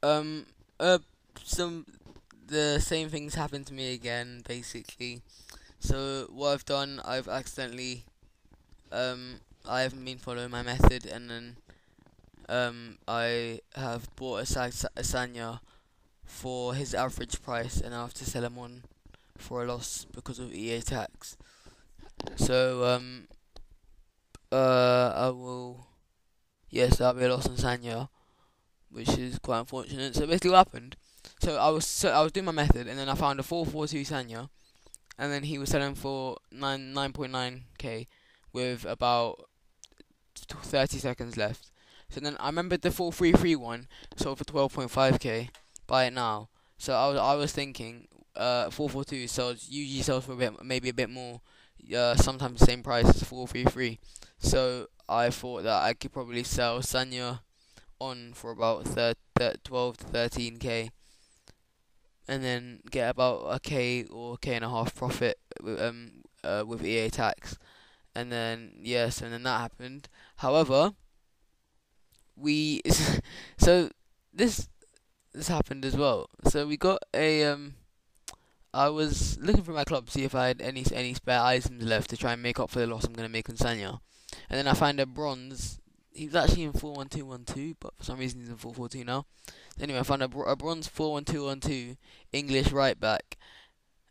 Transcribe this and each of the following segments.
Um, uh, some the same things happened to me again, basically. So what I've done, I've accidentally, I haven't been following my method, and then I have bought a Sanya for his average price, and I have to sell him on for a loss because of EA tax. So I will, yes, that'll be a loss on Sanya, which is quite unfortunate. So basically, what happened? So I was doing my method, and then I found a 442 Sanya, and then he was selling for 9.9k with about 30 seconds left. So then I remembered the 433 one sold for 12.5k. Buy it now. So I was thinking, 442 sells usually sells for a bit, maybe a bit more, sometimes the same price as 433. So I thought that I could probably sell Sanya on for about 12 to 13k, and then get about a k or k and a half profit with EA tax. And then yes, and then that happened. However, we so this this happened as well. So we got a I was looking for my club to see if I had any spare items left to try and make up for the loss I'm gonna make on Sanya. And then I find a bronze. He was actually in 4-1-2-1-2, but for some reason he's in 4-4-2 now. Anyway, I found a bronze 4-1-2-1-2 English right back,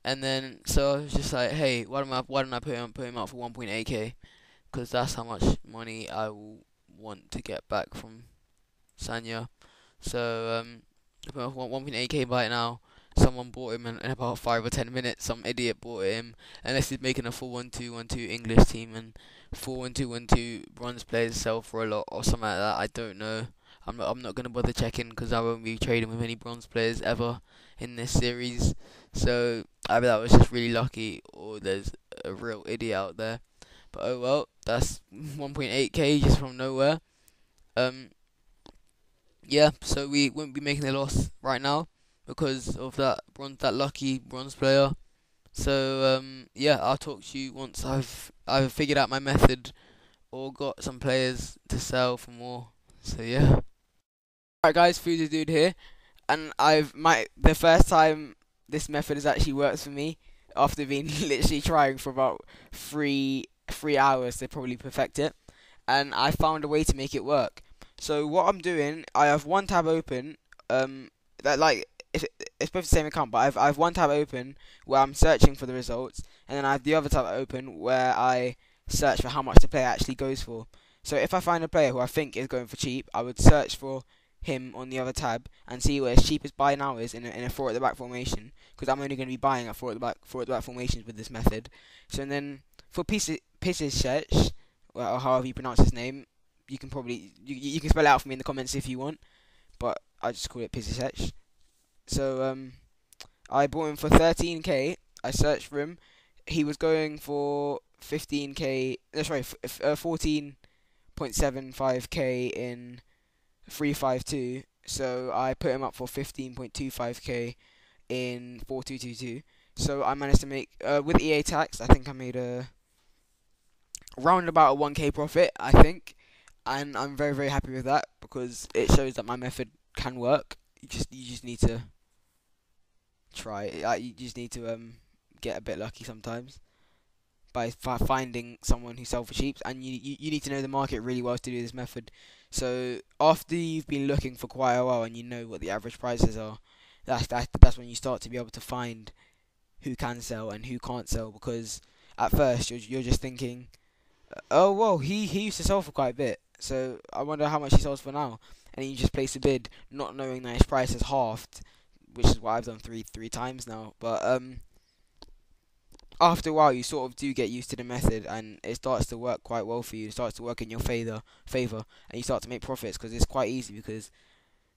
and then so I was just like, hey, why don't I put him up for 1.8k? Because that's how much money I will want to get back from Sanya. So I put him up for 1.8k by now. Someone bought him in about 5 or 10 minutes. Some idiot bought him, unless he's making a 4-1-2-1-2 English team, and 4-1-2-1-2 bronze players sell for a lot or something like that. I don't know. I'm not gonna bother checking because I won't be trading with any bronze players ever in this series. So either that was just really lucky, or there's a real idiot out there. But oh well, that's 1.8k just from nowhere. Um, yeah, so we wouldn't be making a loss right now because of that lucky bronze player. So yeah, I'll talk to you once I've either figured out my method or got some players to sell for more. So yeah. Alright guys, Foodie Dude here, and the first time this method has actually worked for me after being literally trying for about three hours to probably perfect it, and I found a way to make it work. So what I'm doing, I have one tab open, that like it's both the same account, but I have one tab open where I'm searching for the results, and then I have the other tab open where I search for how much the player actually goes for. So if I find a player who I think is going for cheap, I would search for him on the other tab and see where his cheapest buy now is in a four at the back formation, because I'm only going to be buying at four at the back formations with this method. So and then for Pisicek, well, or however you pronounce his name, you can probably you can spell it out for me in the comments if you want, but I just call it Pisicek. So I bought him for 13k. I searched for him. He was going for 15k. Sorry, 14.75k in 352. So I put him up for 15.25k in 4222. So I managed to make with EA tax. I think I made a round about a 1k profit. I think, and I'm very very happy with that because it shows that my method can work. You just need to try. You just need to get a bit lucky sometimes by finding someone who sells for cheap, and you need to know the market really well to do this method. So after you've been looking for quite a while and you know what the average prices are, that's when you start to be able to find who can sell and who can't sell, because at first you're just thinking, oh well, he used to sell for quite a bit, so I wonder how much he sells for now, and then you just place a bid not knowing that his price has halved, which is what I've done three times now. But after a while you sort of do get used to the method and it starts to work quite well for you. It starts to work in your favor, and you start to make profits because it's quite easy, because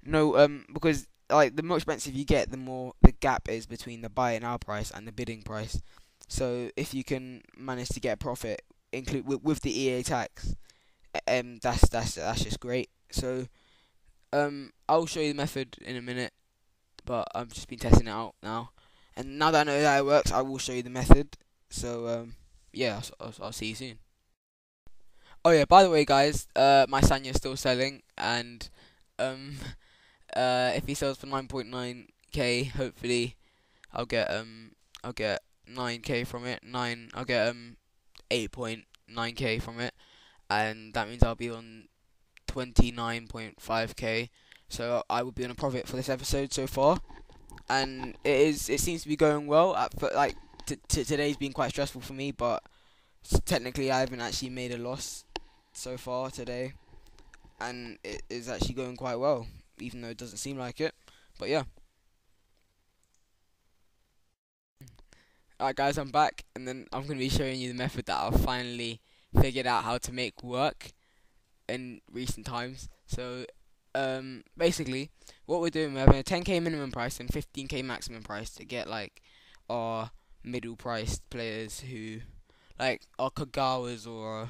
because like the more expensive you get, the more the gap is between the buy now price and the bidding price. So if you can manage to get a profit include with the EA tax, that's just great. So I'll show you the method in a minute, but I've just been testing it out now. And now that I know that it works, I will show you the method. So yeah, I'll see you soon. Oh yeah, by the way, guys, my Sanya's still selling, and um, If he sells for 9.9k, hopefully I'll get 9k from it. I'll get 8.9k from it, and that means I'll be on 29.5k. So I will be on a profit for this episode so far, and it seems to be going well. Like today's been quite stressful for me, but technically I haven't actually made a loss so far today, and it is actually going quite well, even though it doesn't seem like it. But yeah. Alright guys, I'm back, and then I'm going to be showing you the method that I've finally figured out how to make work in recent times. So, basically, what we're doing, we're having a 10k minimum price and 15k maximum price to get, like, our middle priced players who, like, our Kagawas or,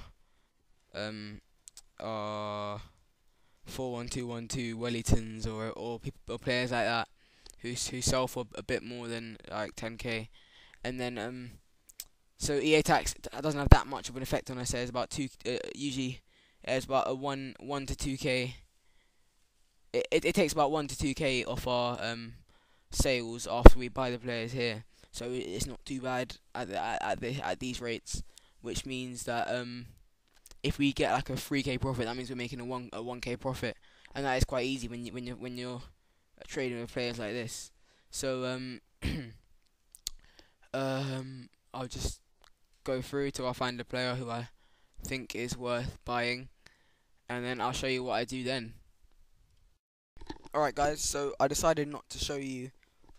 our 4-1-2-1-2 Wellingtons or people or players like that who sell for a bit more than, like, 10k. And then so EA tax doesn't have that much of an effect on us. It's about usually it's about a 1 to 2k. It takes about 1 to 2k off our sales after we buy the players here. So it's not too bad at these rates, which means that if we get like a 3k profit, that means we're making a 1k profit, and that is quite easy when you're trading with players like this. So I'll just go through till I find a player who I think is worth buying, and then I'll show you what I do then. Alright guys, so I decided not to show you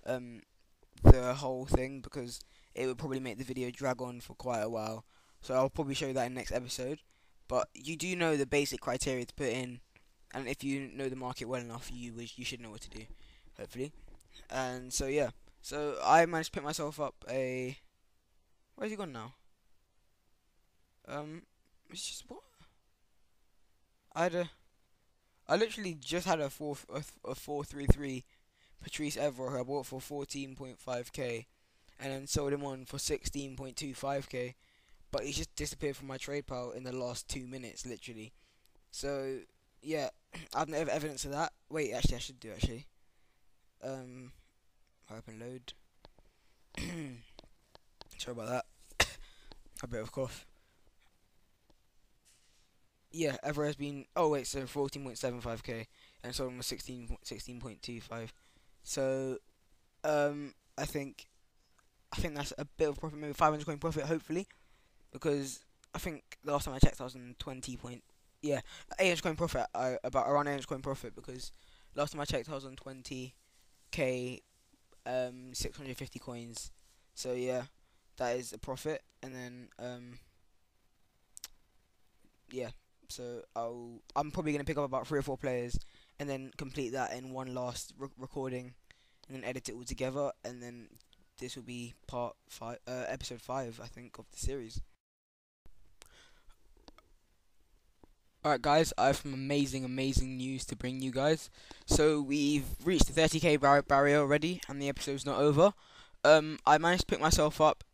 the whole thing because it would probably make the video drag on for quite a while, so I'll probably show you that in the next episode. But you do know the basic criteria to put in, and if you know the market well enough, you should know what to do, hopefully. And so yeah, so I managed to pick myself up a... Where's he gone now? It's just what? I literally just had a 4-3-3 Patrice Evra who I bought for 14.5k, and then sold him on for 16.25k. But he's just disappeared from my trade pile in the last 2 minutes, literally. So yeah, I've never evidence of that. Wait, actually, I should do actually. Open load. Sorry about that. A bit of a cough. Yeah, Ever has been. Oh wait, so 14.75k, and sold him for 16.25. So, I think that's a bit of profit, maybe 500 coin profit, hopefully, because I think the last time I checked, I was on 800 coin profit. About around 800 coin profit, because last time I checked, I was on 20k, 650 coins. So yeah, that is a profit, and then yeah. So I'm probably gonna pick up about 3 or 4 players, and then complete that in one last recording, and then edit it all together, and then this will be episode 5, I think, of the series. Alright guys, I have some amazing news to bring you guys. So we've reached the 30k barrier already, and the episode's not over. I managed to pick myself up.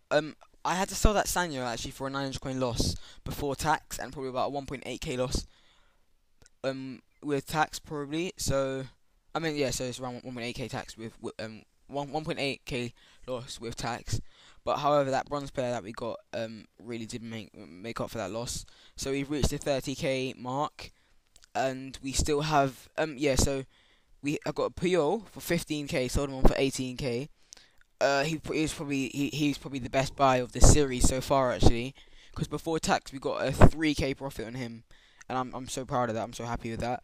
I had to sell that Sanyo actually for a 900 coin loss before tax, and probably about a 1.8k loss with tax probably. So I mean, yeah, so it's around 1.8k tax with 1.8k loss with tax. But however, that bronze player that we got really did make up for that loss. So we've reached the 30k mark, and we still have so I got a Puyol for 15k, sold him on for 18k. He's probably the best buy of the series so far actually, because before tax we got a 3k profit on him, and I'm so proud of that. I'm so happy with that.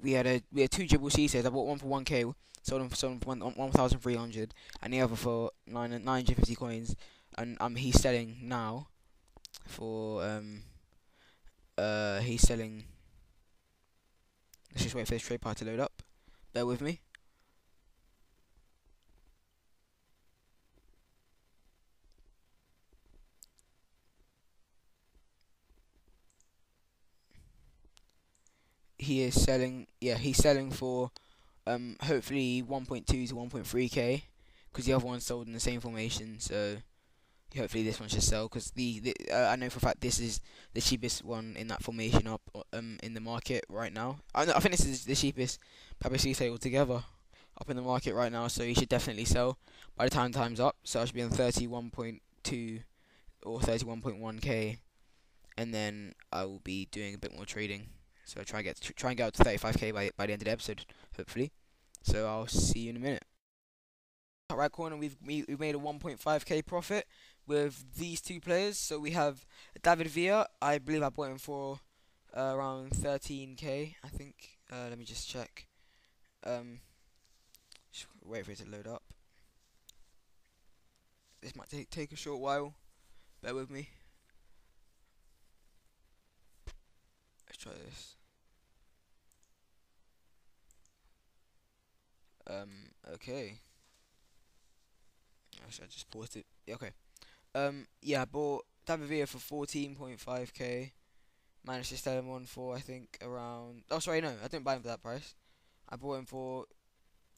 We had 2 dribble CSAs. I bought one for 1k, sold him for 1,300, and the other for 950 coins, and he's selling now for he's selling. Let's just wait for this trade part to load up. Bear with me. He is selling. Yeah, he's selling for hopefully 1.2 to 1.3k, because the other one sold in the same formation. So Hopefully this one should sell because I know for a fact this is the cheapest one in that formation up in the market right now. I think this is the cheapest Papacito altogether up in the market right now, so he should definitely sell by the time time's up. So I should be on 31.2 or 31.1k, and then I will be doing a bit more trading. So try and get out to 35k by the end of the episode, hopefully. So I'll see you in a minute. Top right corner, we've made a 1.5k profit with these two players. So we have David Villa. I believe I bought him for around 13k. I think. Let me just check. Just wait for it to load up. This might take a short while. Bear with me. Let's try this. Okay. Actually, I just paused it. Yeah, okay. Yeah, I bought David Villa for 14.5k. Managed to sell him on for I think around. Oh, sorry, no, I didn't buy him for that price. I bought him for.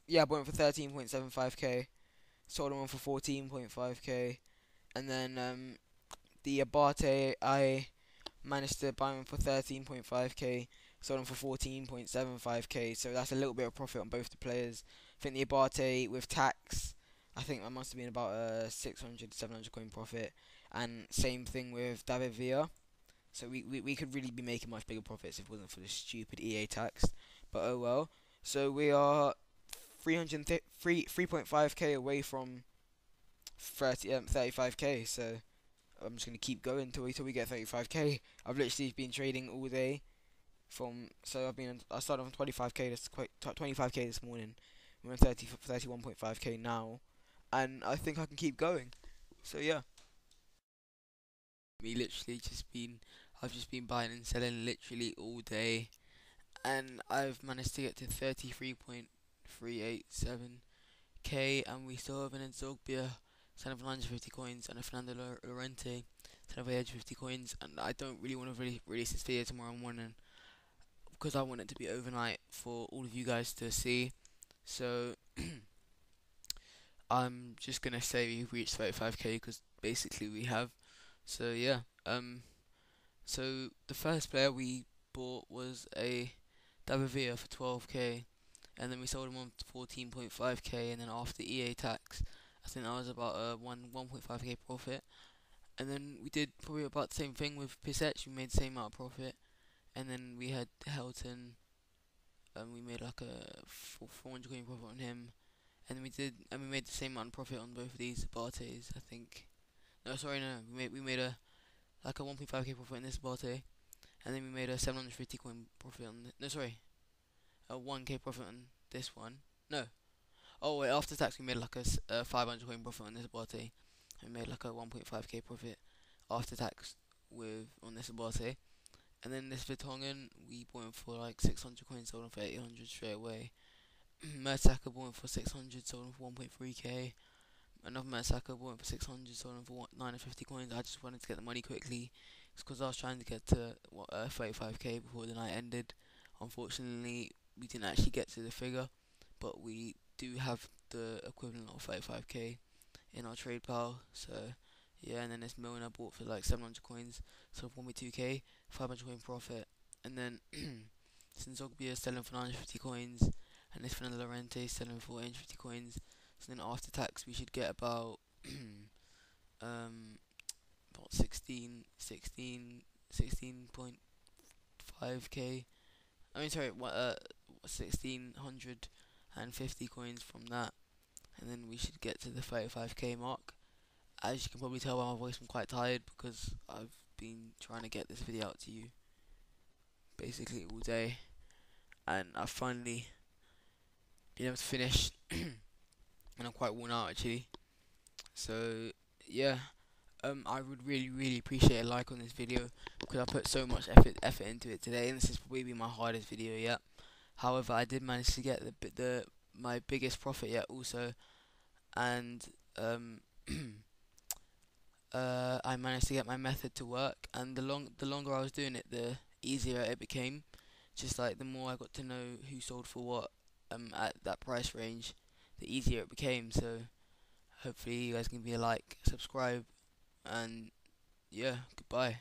Yeah, I bought him for 13.75k. Sold him on for 14.5k, and then the Abate I managed to buy him for 13.5k. Sold him for 14.75k. So that's a little bit of profit on both the players. I think the Abate with tax, I think that must have been about a 600 700 coin profit, and same thing with David Villa. So we could really be making much bigger profits if it wasn't for the stupid EA tax. But oh well. So we are 3.5k away from 35k. So I'm just gonna keep going till we get 35k. I've literally been trading all day I started on 25k. That's quite 25k this morning. We're on 31.5k now, and I think I can keep going. So yeah. I've just been buying and selling literally all day, and I've managed to get to 33.387k, and we still have an Zogbia, son of 150 coins, and a Fernando Llorente, son of 850 coins, and I don't really want to release this video tomorrow morning because I want it to be overnight for all of you guys to see. So I'm just gonna say we've reached 35k because basically we have. So yeah. So the first player we bought was a David Villa for 12k, and then we sold him on 14.5k, and then after EA tax, I think that was about a 1.5k profit. And then we did probably about the same thing with Pisech. We made the same amount of profit, and then we had Helton, and we made like a 400 coin profit on him, and then we made the same amount of profit on both of these Bartes. I think. No, sorry, no, we made a 1.5k profit in this Barte, and then we made a 750 coin profit on no, sorry, a 1k profit on this one. No, oh wait, after tax we made like a 500 coin profit on this Barte, and we made like a 1.5k profit after tax on this Barte, and then this Vertonghen we bought him for like 600 coins, sold him for 800 straight away. Mertesacker bought him for 600, sold him for 1.3k. Another Mertesacker bought him for 600, sold him for 950 coins. I just wanted to get the money quickly. It's because I was trying to get to 35k before the night ended. Unfortunately, we didn't actually get to the figure, but we do have the equivalent of 35k in our trade pile. So yeah, and then this Milner bought for like 700 coins, sold for 1.2k, 500 coin profit. And then since Zogbia is selling for 950 coins, and this Fernando Llorente is selling for 850 coins. So then after tax we should get about about 16.5k. I mean sorry, 1650 coins from that, and then we should get to the 35k mark. As you can probably tell by my voice, I'm quite tired because I've been trying to get this video out to you basically all day, and I've finally been able to finish. And I'm quite worn out actually. So yeah, I would really appreciate a like on this video because I put so much effort into it today, and this is probably my hardest video yet. However, I did manage to get my biggest profit yet also, and I managed to get my method to work, and the longer I was doing it, the easier it became. Just like the more I got to know who sold for what at that price range, the easier it became. So hopefully you guys can be a like, subscribe, And yeah, goodbye.